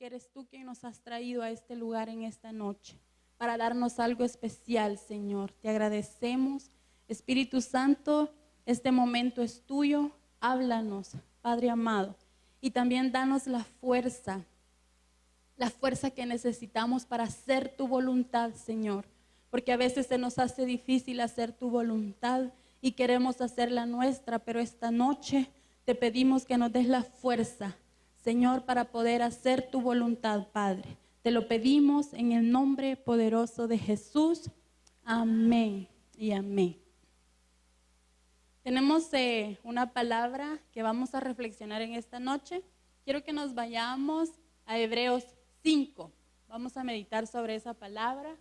eres tú quien nos has traído a este lugar en esta noche para darnos algo especial, Señor. Te agradecemos. Espíritu Santo, este momento es tuyo. Háblanos, Padre amado. Y también danos la fuerza que necesitamos para hacer tu voluntad, Señor. Porque a veces se nos hace difícil hacer tu voluntad y queremos hacer la nuestra, pero esta noche te pedimos que nos des la fuerza, Señor, para poder hacer tu voluntad, Padre. Te lo pedimos en el nombre poderoso de Jesús. Amén y amén. Tenemos una palabra que vamos a reflexionar en esta noche. Quiero que nos vayamos a Hebreos 5. Vamos a meditar sobre esa palabra.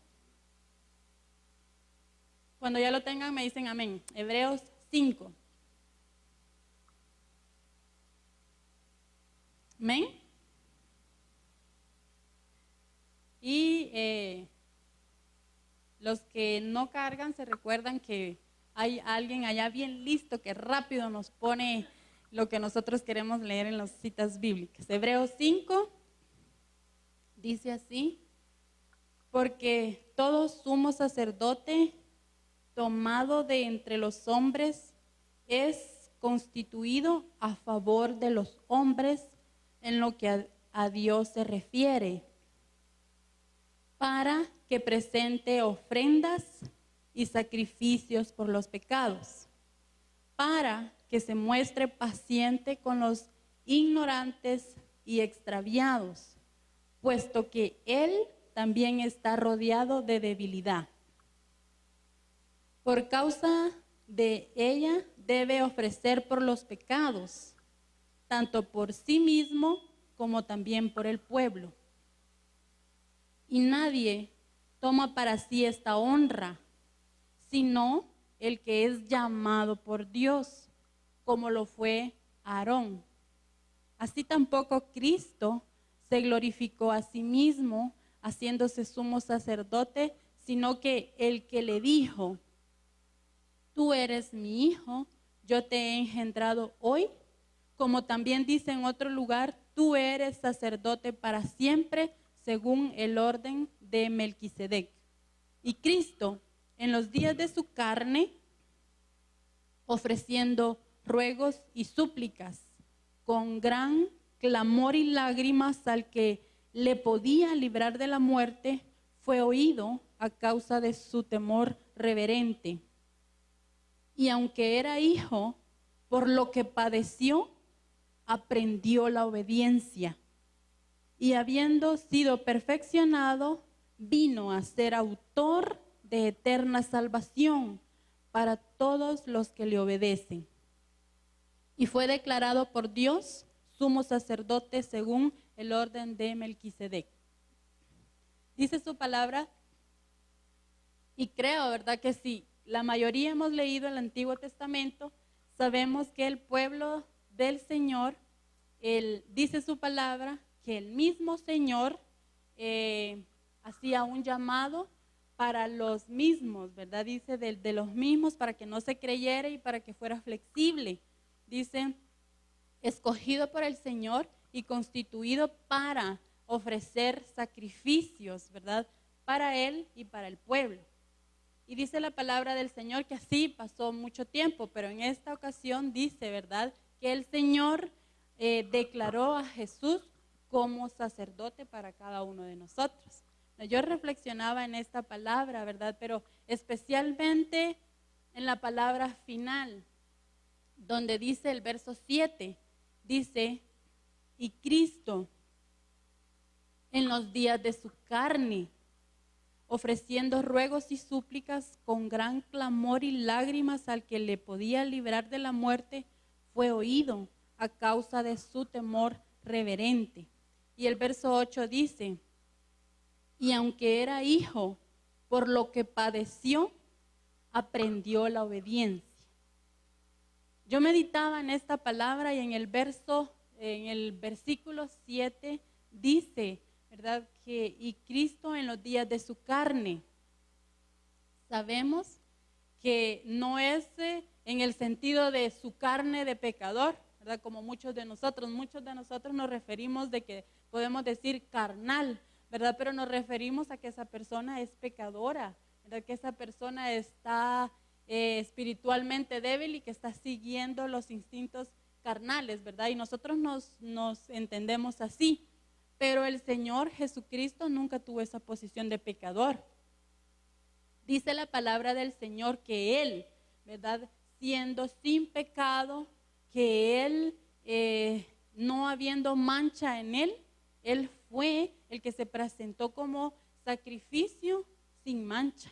Cuando ya lo tengan me dicen amén. Hebreos 5. Amén. Y los que no cargan se recuerdan que hay alguien allá bien listo que rápido nos pone lo que nosotros queremos leer en las citas bíblicas. Hebreos 5 dice así: porque todo sumo sacerdote tomado de entre los hombres es constituido a favor de los hombres en lo que a Dios se refiere, para que presente ofrendas y sacrificios por los pecados, para que se muestre paciente con los ignorantes y extraviados, puesto que Él también está rodeado de debilidad. Por causa de ella debe ofrecer por los pecados, tanto por sí mismo como también por el pueblo. Y nadie toma para sí esta honra, sino el que es llamado por Dios, como lo fue Aarón. Así tampoco Cristo se glorificó a sí mismo, haciéndose sumo sacerdote, sino que el que le dijo: tú eres mi hijo, yo te he engendrado hoy. Como también dice en otro lugar: tú eres sacerdote para siempre, según el orden de Melquisedec. Y Cristo, en los días de su carne, ofreciendo ruegos y súplicas, con gran clamor y lágrimas al que le podía librar de la muerte, fue oído a causa de su temor reverente. Y aunque era hijo, por lo que padeció, aprendió la obediencia. Y habiendo sido perfeccionado, vino a ser autor de eterna salvación para todos los que le obedecen. Y fue declarado por Dios sumo sacerdote según el orden de Melquisedec. Dice su palabra, y creo, ¿verdad?, que sí, la mayoría hemos leído el Antiguo Testamento, sabemos que el pueblo del Señor, dice su palabra, que el mismo Señor hacía un llamado para los mismos, ¿verdad? Dice de los mismos, para que no se creyera y para que fuera flexible. Dice, escogido por el Señor y constituido para ofrecer sacrificios, ¿verdad?, para Él y para el pueblo. Y dice la palabra del Señor que así pasó mucho tiempo, pero en esta ocasión dice, ¿verdad?, que el Señor declaró a Jesús como sacerdote para cada uno de nosotros. Yo reflexionaba en esta palabra, ¿verdad?, pero especialmente en la palabra final, donde dice el verso 7, dice, y Cristo en los días de su carne, ofreciendo ruegos y súplicas con gran clamor y lágrimas al que le podía librar de la muerte, fue oído a causa de su temor reverente. Y el verso 8 dice, y aunque era hijo, por lo que padeció, aprendió la obediencia. Yo meditaba en esta palabra y en el versículo 7 dice, ¿verdad?, que y Cristo en los días de su carne. Sabemos que no es en el sentido de su carne de pecador, ¿verdad? Como muchos de nosotros nos referimos de que podemos decir carnal, ¿verdad? Pero nos referimos a que esa persona es pecadora, ¿verdad? Que esa persona está espiritualmente débil y que está siguiendo los instintos carnales, ¿verdad? Y nosotros nos entendemos así, pero el Señor Jesucristo nunca tuvo esa posición de pecador. Dice la palabra del Señor que Él, ¿verdad? Siendo sin pecado, que Él, no habiendo mancha en Él fue el que se presentó como sacrificio sin mancha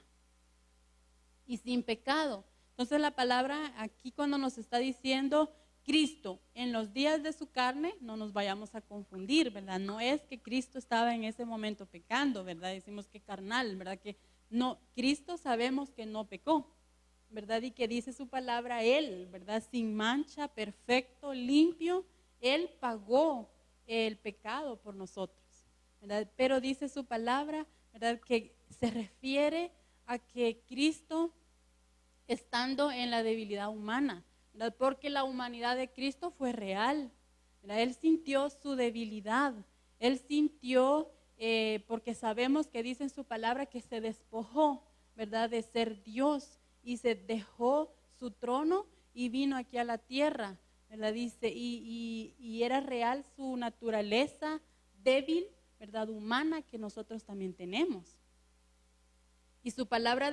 y sin pecado. Entonces la palabra aquí cuando nos está diciendo Cristo en los días de su carne, no nos vayamos a confundir, ¿verdad? No es que Cristo estaba en ese momento pecando, ¿verdad? Decimos que carnal, ¿verdad? Que no, Cristo sabemos que no pecó, ¿verdad? Y que dice su palabra, Él, ¿verdad? Sin mancha, perfecto, limpio, Él pagó el pecado por nosotros, ¿verdad? Pero dice su palabra, ¿verdad? Que se refiere a que Cristo, estando en la debilidad humana, ¿verdad? Porque la humanidad de Cristo fue real, ¿verdad? Él sintió su debilidad, Él sintió, porque sabemos que dice en su palabra que se despojó, ¿verdad? De ser Dios y se dejó su trono y vino aquí a la tierra, ¿verdad? Dice, y era real su naturaleza débil, ¿verdad? Humana que nosotros también tenemos. Y su palabra,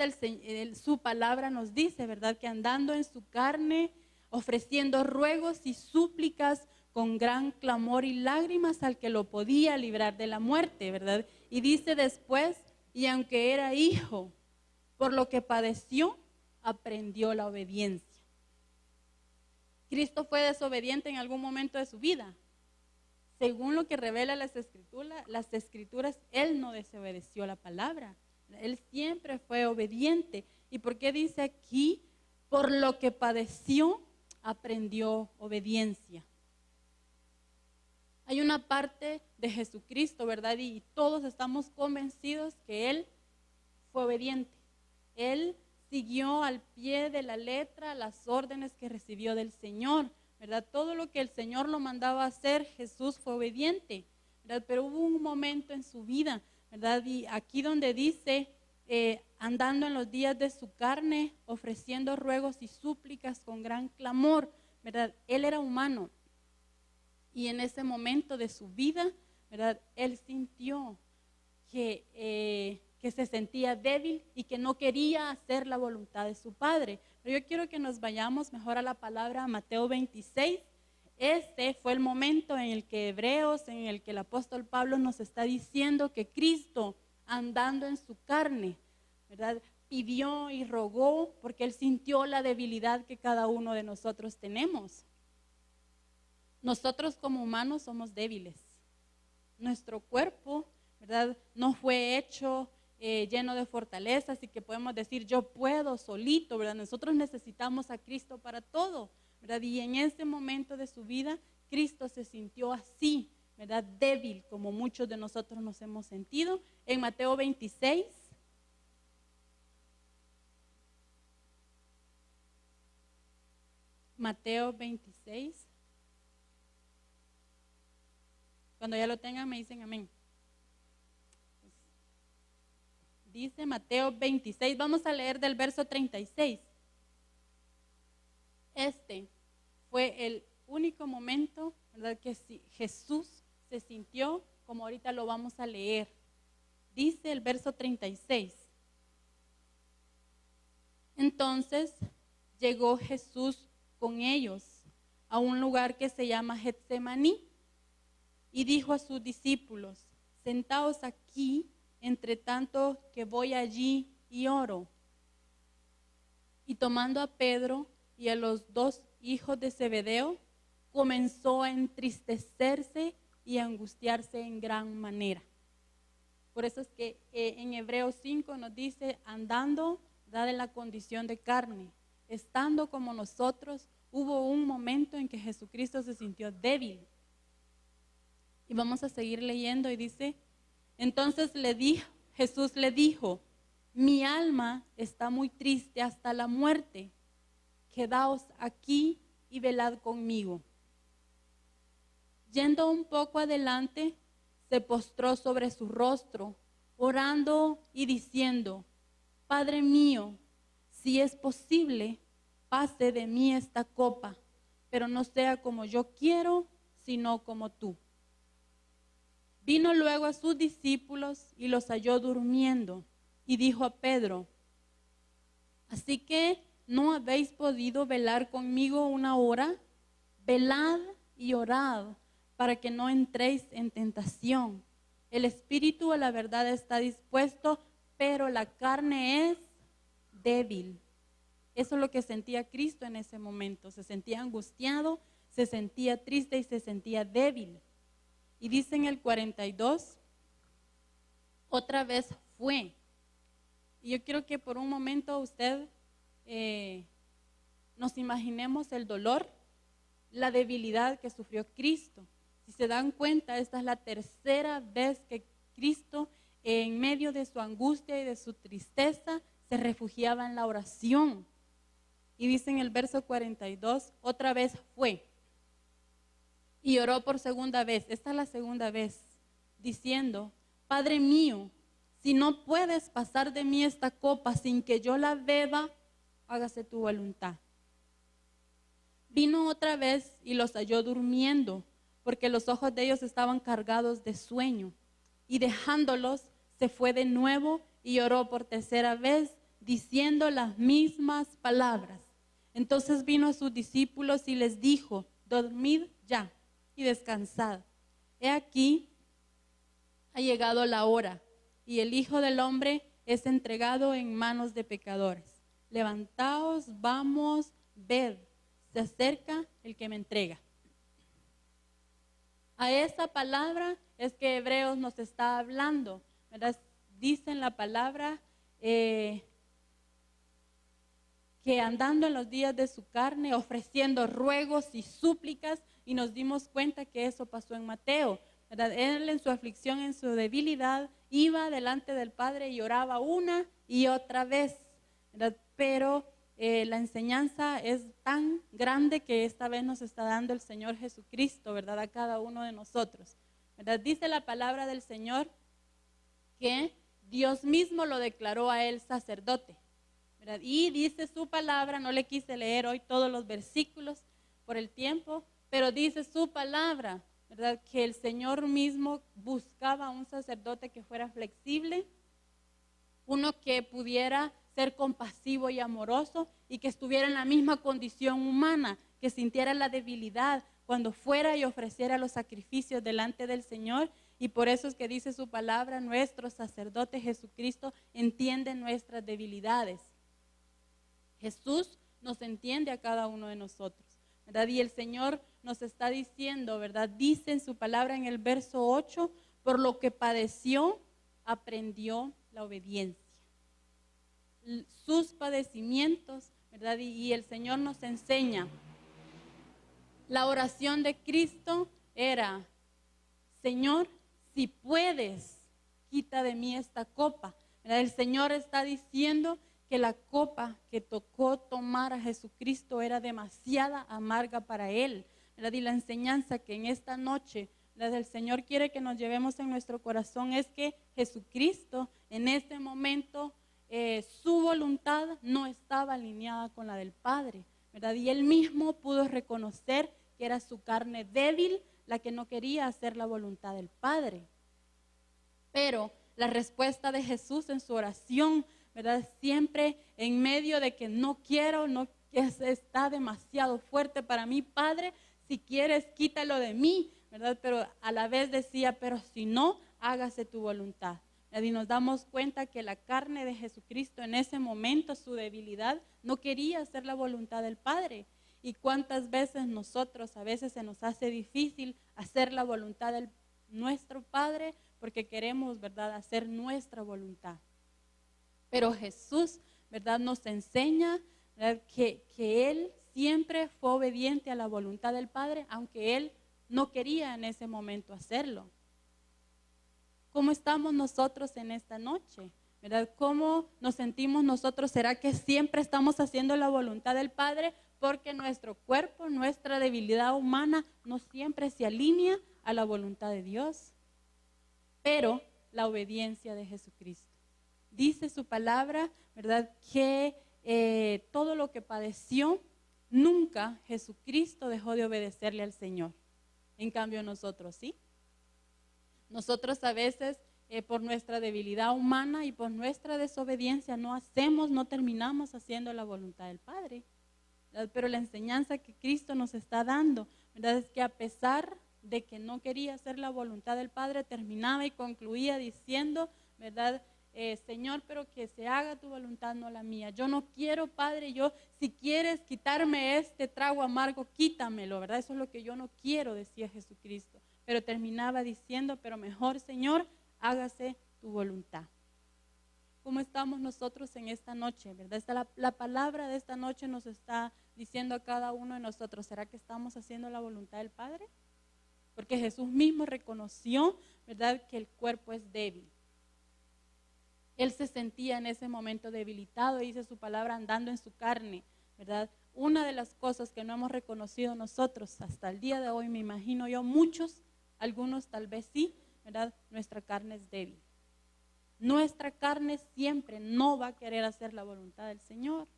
su palabra nos dice, ¿verdad? Que andando en su carne, ofreciendo ruegos y súplicas con gran clamor y lágrimas al que lo podía librar de la muerte, ¿verdad? Y dice después, y aunque era hijo, por lo que padeció, aprendió la obediencia. ¿Cristo fue desobediente en algún momento de su vida? Según lo que revela las escrituras, Él no desobedeció la palabra. Él siempre fue obediente. ¿Y por qué dice aquí? Por lo que padeció, aprendió obediencia. Hay una parte de Jesucristo, ¿verdad? Y todos estamos convencidos que Él fue obediente. Él siguió al pie de la letra las órdenes que recibió del Señor, ¿verdad? Todo lo que el Señor lo mandaba a hacer, Jesús fue obediente, ¿verdad? Pero hubo un momento en su vida, ¿verdad? Y aquí donde dice, andando en los días de su carne, ofreciendo ruegos y súplicas con gran clamor, ¿verdad? Él era humano. Y en ese momento de su vida, ¿verdad? Él sintió que se sentía débil y que no quería hacer la voluntad de su Padre. Pero yo quiero que nos vayamos mejor a la palabra Mateo 26. Este fue el momento en el que Hebreos, en el que el apóstol Pablo nos está diciendo que Cristo, andando en su carne, ¿verdad? Pidió y rogó porque Él sintió la debilidad que cada uno de nosotros tenemos. Nosotros como humanos somos débiles. Nuestro cuerpo, ¿verdad? No fue hecho lleno de fortalezas y que podemos decir yo puedo solito, ¿verdad? Nosotros necesitamos a Cristo para todo, ¿verdad? Y en ese momento de su vida, Cristo se sintió así, ¿verdad? Débil, como muchos de nosotros nos hemos sentido. En Mateo 26, Mateo 26. Cuando ya lo tengan me dicen amén. Dice Mateo 26, vamos a leer del verso 36. Este fue el único momento, ¿verdad? Que Jesús se sintió como ahorita lo vamos a leer. Dice el verso 36. Entonces llegó Jesús con ellos a un lugar que se llama Getsemaní y dijo a sus discípulos, sentaos aquí entre tanto que voy allí y oro. Y tomando a Pedro y a los dos hijos de Zebedeo, comenzó a entristecerse y a angustiarse en gran manera. Por eso es que en Hebreos 5 nos dice, andando, dada en la condición de carne, estando como nosotros, hubo un momento en que Jesucristo se sintió débil. Y vamos a seguir leyendo y dice, entonces Jesús le dijo, mi alma está muy triste hasta la muerte, quedaos aquí y velad conmigo. Yendo un poco adelante, se postró sobre su rostro, orando y diciendo: Padre mío, si es posible, pase de mí esta copa, pero no sea como yo quiero, sino como tú. Vino luego a sus discípulos y los halló durmiendo, y dijo a Pedro: ¿Así que no habéis podido velar conmigo una hora? Velad y orad, para que no entréis en tentación. El espíritu a la verdad está dispuesto, pero la carne es débil. Eso es lo que sentía Cristo en ese momento. Se sentía angustiado, se sentía triste y se sentía débil. Y dice en el 42, otra vez fue. Y yo quiero que por un momento usted nos imaginemos el dolor, la debilidad que sufrió Cristo. Si se dan cuenta, esta es la tercera vez que Cristo, en medio de su angustia y de su tristeza, se refugiaba en la oración. Y dice en el verso 42, otra vez fue. Y oró por segunda vez, esta es la segunda vez, diciendo: Padre mío, si no puedes pasar de mí esta copa sin que yo la beba, hágase tu voluntad. Vino otra vez y los halló durmiendo, porque los ojos de ellos estaban cargados de sueño. Y dejándolos, se fue de nuevo y oró por tercera vez, diciendo las mismas palabras. Entonces vino a sus discípulos y les dijo: dormid ya y descansad. He aquí, ha llegado la hora, y el Hijo del Hombre es entregado en manos de pecadores. Levantaos, vamos, ved, se acerca el que me entrega. A esa palabra es que Hebreos nos está hablando, ¿verdad? Dice en la palabra que andando en los días de su carne, ofreciendo ruegos y súplicas, y nos dimos cuenta que eso pasó en Mateo, ¿verdad? Él en su aflicción, en su debilidad, iba delante del Padre y oraba una y otra vez, ¿verdad? Pero la enseñanza es tan grande que esta vez nos está dando el Señor Jesucristo, ¿verdad? A cada uno de nosotros, ¿verdad? Dice la palabra del Señor que Dios mismo lo declaró a él sacerdote, ¿verdad? Y dice su palabra, no le quise leer hoy todos los versículos por el tiempo, pero dice su palabra, ¿verdad? Que el Señor mismo buscaba un sacerdote que fuera flexible, uno que pudiera ser compasivo y amoroso y que estuviera en la misma condición humana, que sintiera la debilidad cuando fuera y ofreciera los sacrificios delante del Señor. Y por eso es que dice su palabra: nuestro sacerdote Jesucristo entiende nuestras debilidades. Jesús nos entiende a cada uno de nosotros, ¿verdad? Y el Señor nos está diciendo, ¿verdad? Dice en su palabra en el verso 8, por lo que padeció, aprendió la obediencia. Sus padecimientos, ¿verdad? Y el Señor nos enseña. La oración de Cristo era: Señor, si puedes, quita de mí esta copa, ¿verdad? El Señor está diciendo que la copa que tocó tomar a Jesucristo era demasiada amarga para Él, ¿verdad? Y la enseñanza que en esta noche, ¿verdad?, el Señor quiere que nos llevemos en nuestro corazón es que Jesucristo en este momento, su voluntad no estaba alineada con la del Padre, ¿verdad? Y Él mismo pudo reconocer que era su carne débil la que no quería hacer la voluntad del Padre. Pero la respuesta de Jesús en su oración, ¿verdad?, siempre en medio de que no quiero, que está demasiado fuerte para mí, Padre, si quieres quítalo de mí, ¿verdad? Pero a la vez decía: pero si no, hágase tu voluntad. Y nos damos cuenta que la carne de Jesucristo en ese momento, su debilidad, no quería hacer la voluntad del Padre. Y cuántas veces nosotros, a veces se nos hace difícil hacer la voluntad de nuestro Padre porque queremos, ¿verdad?, hacer nuestra voluntad. Pero Jesús, ¿verdad?, nos enseña, ¿verdad?, que Él siempre fue obediente a la voluntad del Padre, aunque Él no quería en ese momento hacerlo. ¿Cómo estamos nosotros en esta noche? ¿Verdad? ¿Cómo nos sentimos nosotros? ¿Será que siempre estamos haciendo la voluntad del Padre porque nuestro cuerpo, nuestra debilidad humana no siempre se alinea a la voluntad de Dios, pero la obediencia de Jesucristo. Dice su palabra, ¿verdad?, que todo lo que padeció, nunca Jesucristo dejó de obedecerle al Señor. En cambio nosotros sí. Nosotros a veces por nuestra debilidad humana y por nuestra desobediencia no terminamos haciendo la voluntad del Padre, ¿verdad? Pero la enseñanza que Cristo nos está dando, ¿verdad?, es que a pesar de que no quería hacer la voluntad del Padre, terminaba y concluía diciendo, ¿verdad?, Señor, pero que se haga tu voluntad, no la mía. Yo no quiero, Padre, si quieres quitarme este trago amargo, quítamelo, ¿verdad? Eso es lo que yo no quiero, decía Jesucristo. Pero terminaba diciendo, pero mejor, Señor, hágase tu voluntad. ¿Cómo estamos nosotros en esta noche, verdad? La palabra de esta noche nos está diciendo a cada uno de nosotros, ¿será que estamos haciendo la voluntad del Padre? Porque Jesús mismo reconoció, ¿verdad?, que el cuerpo es débil. Él se sentía en ese momento debilitado, dice su palabra, andando en su carne, ¿verdad? Una de las cosas que no hemos reconocido nosotros hasta el día de hoy, me imagino yo, muchos, algunos tal vez sí, ¿verdad? Nuestra carne es débil. Nuestra carne siempre no va a querer hacer la voluntad del Señor.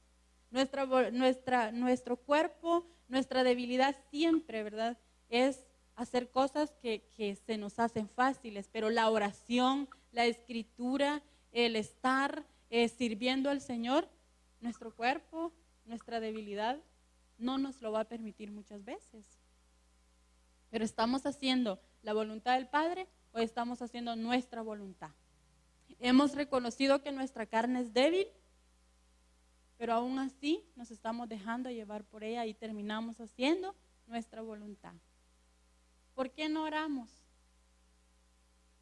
Nuestro cuerpo, nuestra debilidad siempre, ¿verdad?, es hacer cosas que se nos hacen fáciles, pero la oración, la escritura, el estar sirviendo al Señor, nuestro cuerpo, nuestra debilidad no nos lo va a permitir muchas veces. Pero ¿estamos haciendo la voluntad del Padre o estamos haciendo nuestra voluntad? Hemos reconocido que nuestra carne es débil, pero aún así nos estamos dejando llevar por ella y terminamos haciendo nuestra voluntad. ¿Por qué no oramos?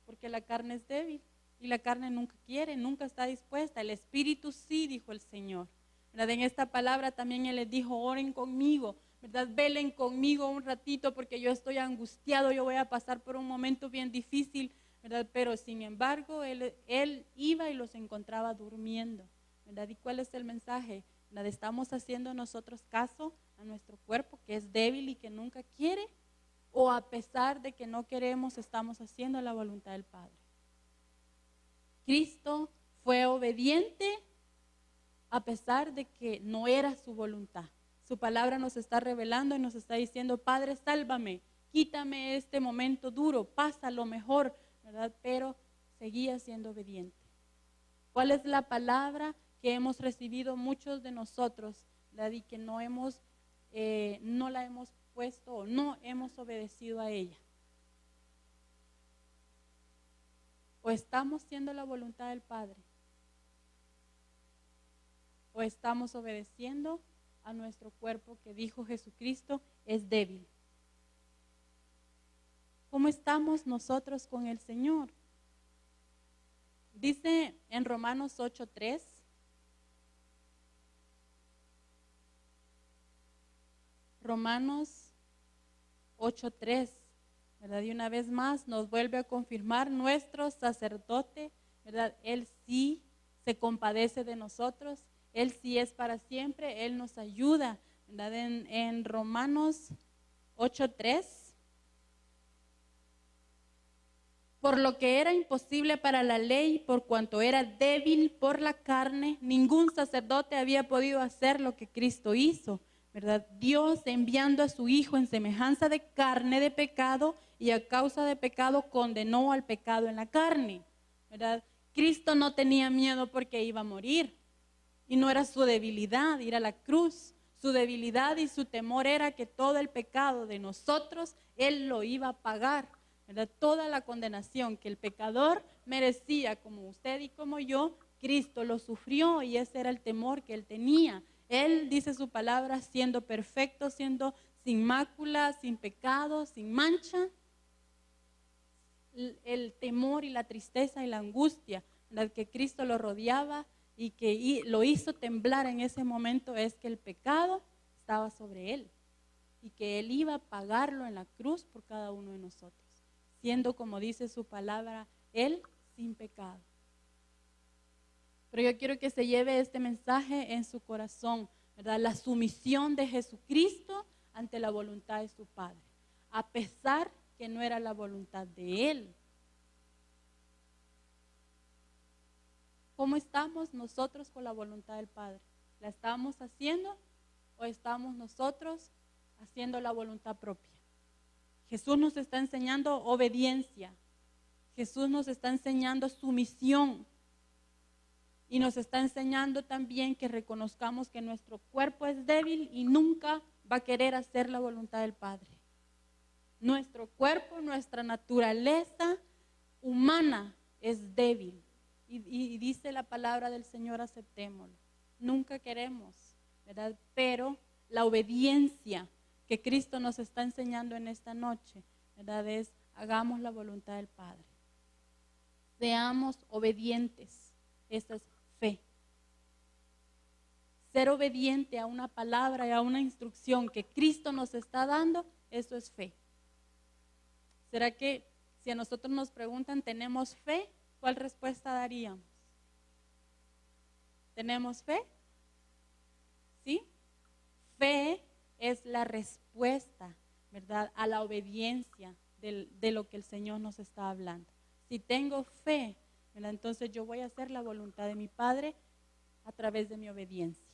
Porque la carne es débil. Y la carne nunca quiere, nunca está dispuesta. El Espíritu sí, dijo el Señor, ¿verdad? En esta palabra también Él les dijo, oren conmigo, ¿verdad? Velen conmigo un ratito porque yo estoy angustiado, yo voy a pasar por un momento bien difícil, ¿verdad? Pero sin embargo, Él iba y los encontraba durmiendo, ¿verdad? ¿Y cuál es el mensaje? ¿Verdad? ¿Estamos haciendo nosotros caso a nuestro cuerpo que es débil y que nunca quiere? ¿O a pesar de que no queremos, estamos haciendo la voluntad del Padre? Cristo fue obediente a pesar de que no era su voluntad. Su palabra nos está revelando y nos está diciendo, Padre, sálvame, quítame este momento duro, pasa lo mejor, ¿verdad? Pero seguía siendo obediente. ¿Cuál es la palabra que hemos recibido muchos de nosotros, ¿verdad?, y que no la hemos puesto o no hemos obedecido a ella? ¿O estamos haciendo la voluntad del Padre? ¿O estamos obedeciendo a nuestro cuerpo que dijo Jesucristo es débil? ¿Cómo estamos nosotros con el Señor? Dice en Romanos 8:3. Romanos 8:3. ¿Verdad? Y una vez más nos vuelve a confirmar nuestro sacerdote, ¿verdad? Él sí se compadece de nosotros, Él sí es para siempre, Él nos ayuda, ¿verdad? En Romanos 8:3, por lo que era imposible para la ley, por cuanto era débil por la carne, ningún sacerdote había podido hacer lo que Cristo hizo, ¿verdad? Dios, enviando a su Hijo en semejanza de carne de pecado, y a causa de pecado condenó al pecado en la carne, ¿verdad? Cristo no tenía miedo porque iba a morir, y no era su debilidad ir a la cruz. Su debilidad y su temor era que todo el pecado de nosotros, Él lo iba a pagar, ¿verdad? Toda la condenación que el pecador merecía, como usted y como yo, Cristo lo sufrió, y ese era el temor que Él tenía. Él, dice su palabra, siendo perfecto, siendo sin mácula, sin pecado, sin mancha, el temor y la tristeza y la angustia, ¿verdad?, que Cristo lo rodeaba y que lo hizo temblar en ese momento, es que el pecado estaba sobre Él y que Él iba a pagarlo en la cruz por cada uno de nosotros, siendo, como dice su palabra, Él sin pecado. Pero yo quiero que se lleve este mensaje en su corazón, ¿verdad? La sumisión de Jesucristo ante la voluntad de su Padre, a pesar que no era la voluntad de Él. ¿Cómo estamos nosotros con la voluntad del Padre? ¿La estamos haciendo o estamos nosotros haciendo la voluntad propia? Jesús nos está enseñando obediencia. Jesús nos está enseñando sumisión. Y nos está enseñando también que reconozcamos que nuestro cuerpo es débil y nunca va a querer hacer la voluntad del Padre. Nuestro cuerpo, nuestra naturaleza humana es débil. Y dice la palabra del Señor, aceptémoslo. Nunca queremos, ¿verdad? Pero la obediencia que Cristo nos está enseñando en esta noche, ¿verdad? Es hagamos la voluntad del Padre. Seamos obedientes. Esa es fe. Ser obediente a una palabra y a una instrucción que Cristo nos está dando, eso es fe. ¿Será que si a nosotros nos preguntan, ¿tenemos fe? ¿Cuál respuesta daríamos? ¿Tenemos fe? ¿Sí? Fe es la respuesta, ¿verdad?, a la obediencia de lo que el Señor nos está hablando. Si tengo fe, ¿verdad?, entonces yo voy a hacer la voluntad de mi Padre a través de mi obediencia.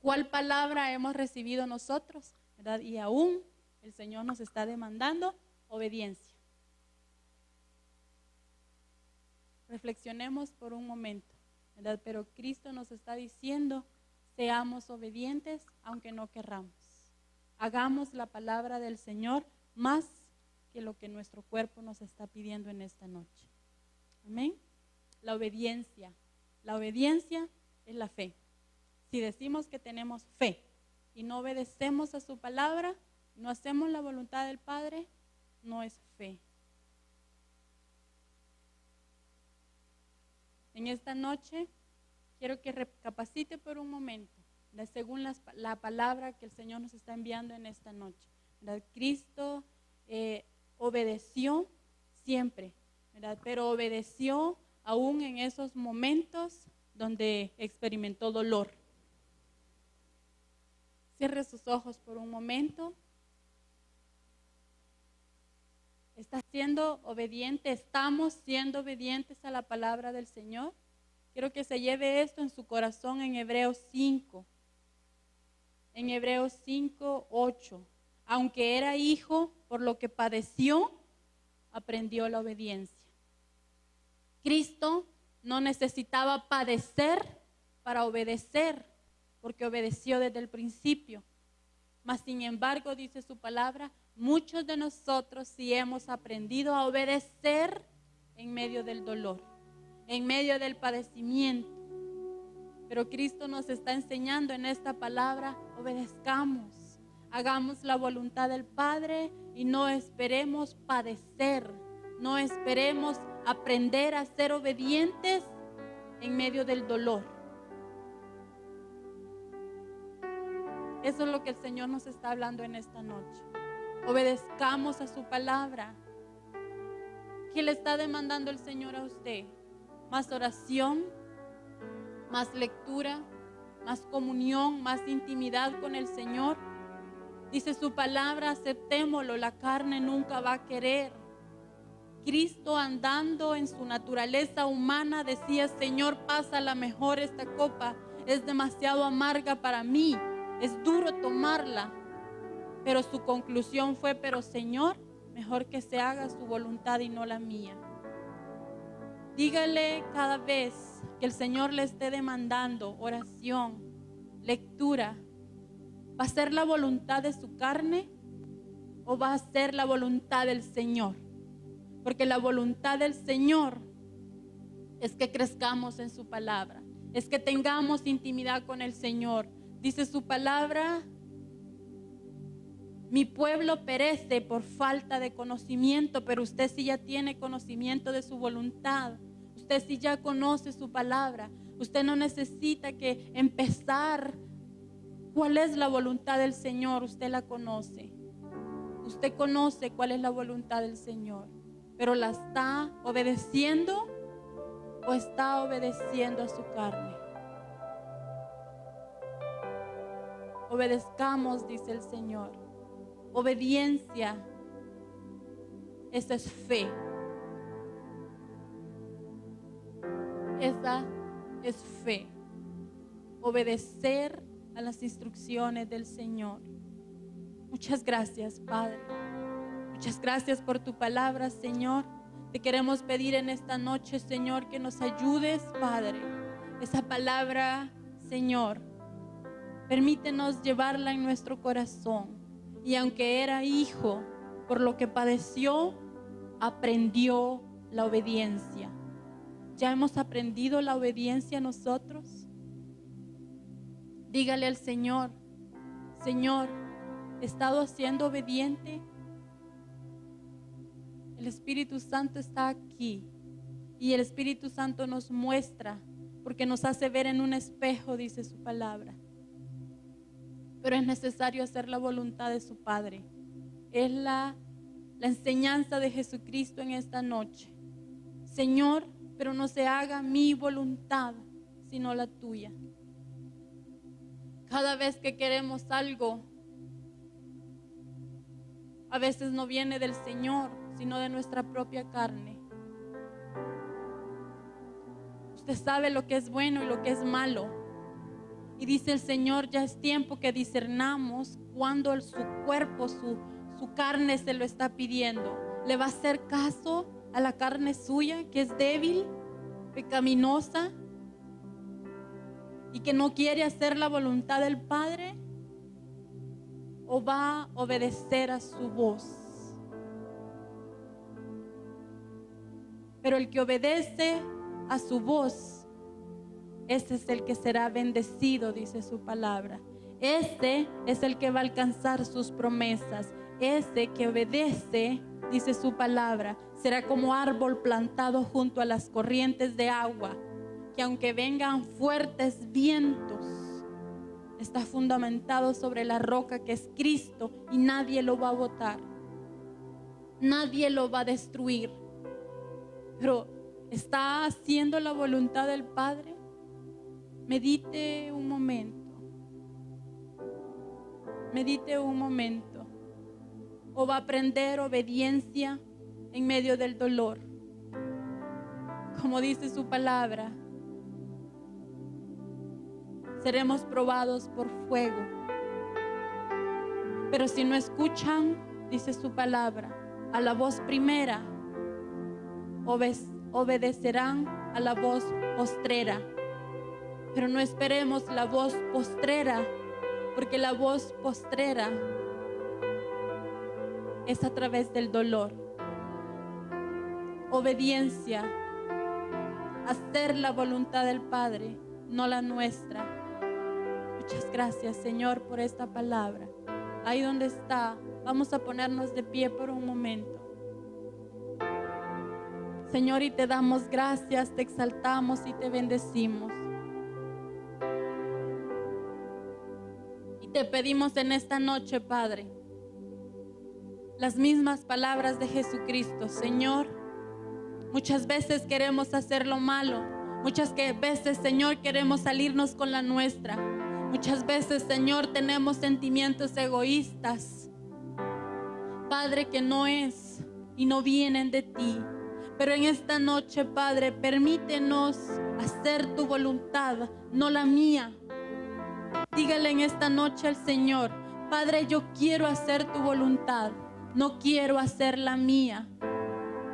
¿Cuál palabra hemos recibido nosotros, ¿verdad? Y aún el Señor nos está demandando obediencia. Reflexionemos por un momento, ¿verdad? Pero Cristo nos está diciendo, seamos obedientes aunque no querramos. Hagamos la palabra del Señor más que lo que nuestro cuerpo nos está pidiendo en esta noche. Amén. La obediencia es la fe. Si decimos que tenemos fe y no obedecemos a su palabra, no hacemos la voluntad del Padre, no es fe. En esta noche quiero que recapacite por un momento, ¿verdad?, según la palabra que el Señor nos está enviando en esta noche, ¿verdad? Cristo obedeció siempre, ¿verdad? Pero obedeció aún en esos momentos donde experimentó dolor. Cierre sus ojos por un momento. ¿Está siendo obediente? ¿Estamos siendo obedientes a la palabra del Señor? Quiero que se lleve esto en su corazón en Hebreos 5. En Hebreos 5, 8. Aunque era hijo, por lo que padeció, aprendió la obediencia. Cristo no necesitaba padecer para obedecer, porque obedeció desde el principio. Mas sin embargo, dice su palabra, muchos de nosotros sí hemos aprendido a obedecer en medio del dolor, en medio del padecimiento. Pero Cristo nos está enseñando en esta palabra, obedezcamos, hagamos la voluntad del Padre y no esperemos padecer, no esperemos aprender a ser obedientes en medio del dolor. Eso es lo que el Señor nos está hablando en esta noche. Obedezcamos a su palabra. ¿Qué le está demandando el Señor a usted? Más oración, más lectura, más comunión, más intimidad con el Señor. Dice su palabra, aceptémoslo, la carne nunca va a querer. Cristo, andando en su naturaleza humana, decía, Señor, pásala mejor esta copa, es demasiado amarga para mí, es duro tomarla. Pero su conclusión fue, pero Señor, mejor que se haga su voluntad y no la mía. Dígale cada vez que el Señor le esté demandando oración, lectura, ¿va a ser la voluntad de su carne o va a ser la voluntad del Señor? Porque la voluntad del Señor es que crezcamos en su palabra, es que tengamos intimidad con el Señor. Dice su palabra, mi pueblo perece por falta de conocimiento, pero usted sí ya tiene conocimiento de su voluntad. Usted sí ya conoce su palabra. Usted no necesita que empezar. ¿Cuál es la voluntad del Señor? Usted la conoce. Usted conoce cuál es la voluntad del Señor. Pero ¿la está obedeciendo o está obedeciendo a su carne? obedezcamos, dice el Señor. Obediencia, esa es fe. Esa es fe. Obedecer a las instrucciones del Señor. Muchas gracias, Padre. Muchas gracias por tu palabra, Señor. Te queremos pedir en esta noche, Señor, que nos ayudes, Padre. Esa palabra, Señor, permítenos llevarla en nuestro corazón. Y aunque era hijo, por lo que padeció, aprendió la obediencia. ¿Ya hemos aprendido la obediencia nosotros? Dígale al Señor: Señor, ¿he estado siendo obediente? El Espíritu Santo está aquí y el Espíritu Santo nos muestra, porque nos hace ver en un espejo, dice su palabra. Pero es necesario hacer la voluntad de su Padre. Es la enseñanza de Jesucristo en esta noche. Señor, pero no se haga mi voluntad, sino la tuya. Cada vez que queremos algo, a veces no viene del Señor, sino de nuestra propia carne. Usted sabe lo que es bueno y lo que es malo. Y dice el Señor, ya es tiempo que discernamos cuando su cuerpo, su carne se lo está pidiendo. ¿Le va a hacer caso a la carne suya, que es débil, pecaminosa y que no quiere hacer la voluntad del Padre? ¿O va a obedecer a su voz? Pero el que obedece a su voz, ese es el que será bendecido, dice su palabra. Ese es el que va a alcanzar sus promesas. Ese que obedece, dice su palabra, será como árbol plantado junto a las corrientes de agua, que aunque vengan fuertes vientos, está fundamentado sobre la roca que es Cristo, y nadie lo va a botar, nadie lo va a destruir. Pero ¿está haciendo la voluntad del Padre? Medite un momento. Medite un momento. ¿O va a aprender obediencia en medio del dolor? Como dice su palabra, seremos probados por fuego. Pero si no escuchan, dice su palabra, a la voz primera, obedecerán a la voz postrera. Pero no esperemos la voz postrera, porque la voz postrera es a través del dolor. Obediencia, hacer la voluntad del Padre, no la nuestra. Muchas gracias, Señor, por esta palabra. Ahí donde está, vamos a ponernos de pie por un momento. Señor, y te damos gracias, te exaltamos y te bendecimos. Y te pedimos en esta noche, Padre, las mismas palabras de Jesucristo. Señor, muchas veces queremos hacer lo malo. Muchas veces, Señor, queremos salirnos con la nuestra. Muchas veces, Señor, tenemos sentimientos egoístas, Padre, que no es y no vienen de ti. Pero en esta noche, Padre, permítenos hacer tu voluntad, no la mía. Dígale en esta noche al Señor: Padre, yo quiero hacer tu voluntad, no quiero hacer la mía,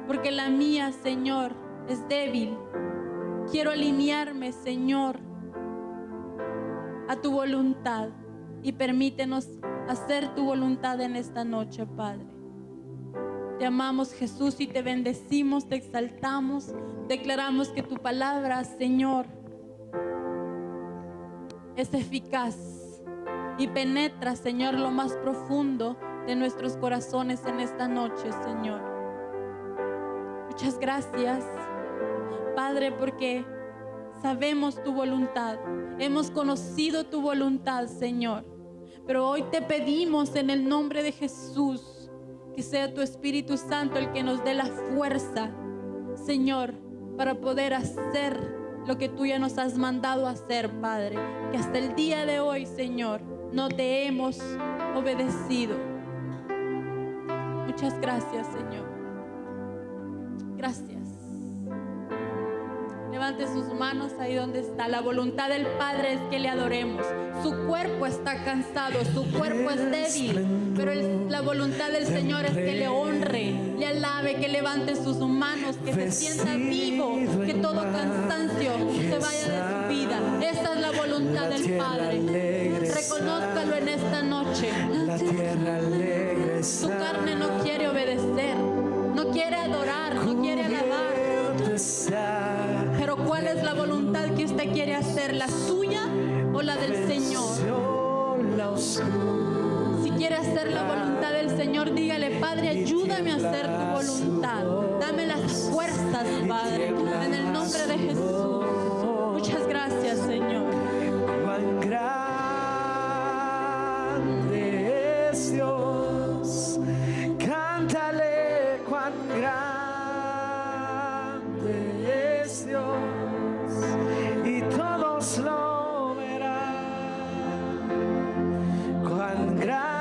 porque la mía, Señor, es débil. Quiero alinearme, Señor, a tu voluntad, y permítenos hacer tu voluntad en esta noche, Padre. Te amamos, Jesús, y te bendecimos, te exaltamos. Declaramos que tu palabra, Señor, es eficaz y penetra, Señor, lo más profundo de nuestros corazones en esta noche, Señor. Muchas gracias, Padre, porque sabemos tu voluntad. Hemos conocido tu voluntad, Señor. Pero hoy te pedimos en el nombre de Jesús que sea tu Espíritu Santo el que nos dé la fuerza, Señor, para poder hacer lo que tú ya nos has mandado a hacer, Padre. Que hasta el día de hoy, Señor, no te hemos obedecido. Muchas gracias, Señor. Gracias. Levante sus manos ahí donde está. La voluntad del Padre es que le adoremos. Su cuerpo está cansado, su cuerpo es débil, pero la voluntad del Señor es que le honre, le alabe, que levante sus manos, que se sienta vivo, que todo cansancio se vaya de su vida. Esta es la voluntad del Padre. Reconózcalo en esta noche. Su carne no quiere obedecer, no quiere adorar, no quiere alabar. Pero ¿cuál es la voluntad que usted quiere hacer? ¿La suya o la del Señor? Si quiere hacer la voluntad del Señor, dígale: Padre, ayúdame a hacer tu voluntad. Dame las fuerzas, Padre, en el nombre de Jesús. Muchas gracias, Señor. Cuán grande es Dios. Cántale, cuán grande es Dios, y todos lo verán. Cuán grande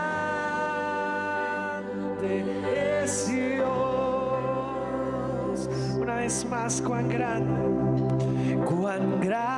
es Dios. Una vez más, cuán grande, cuán grande.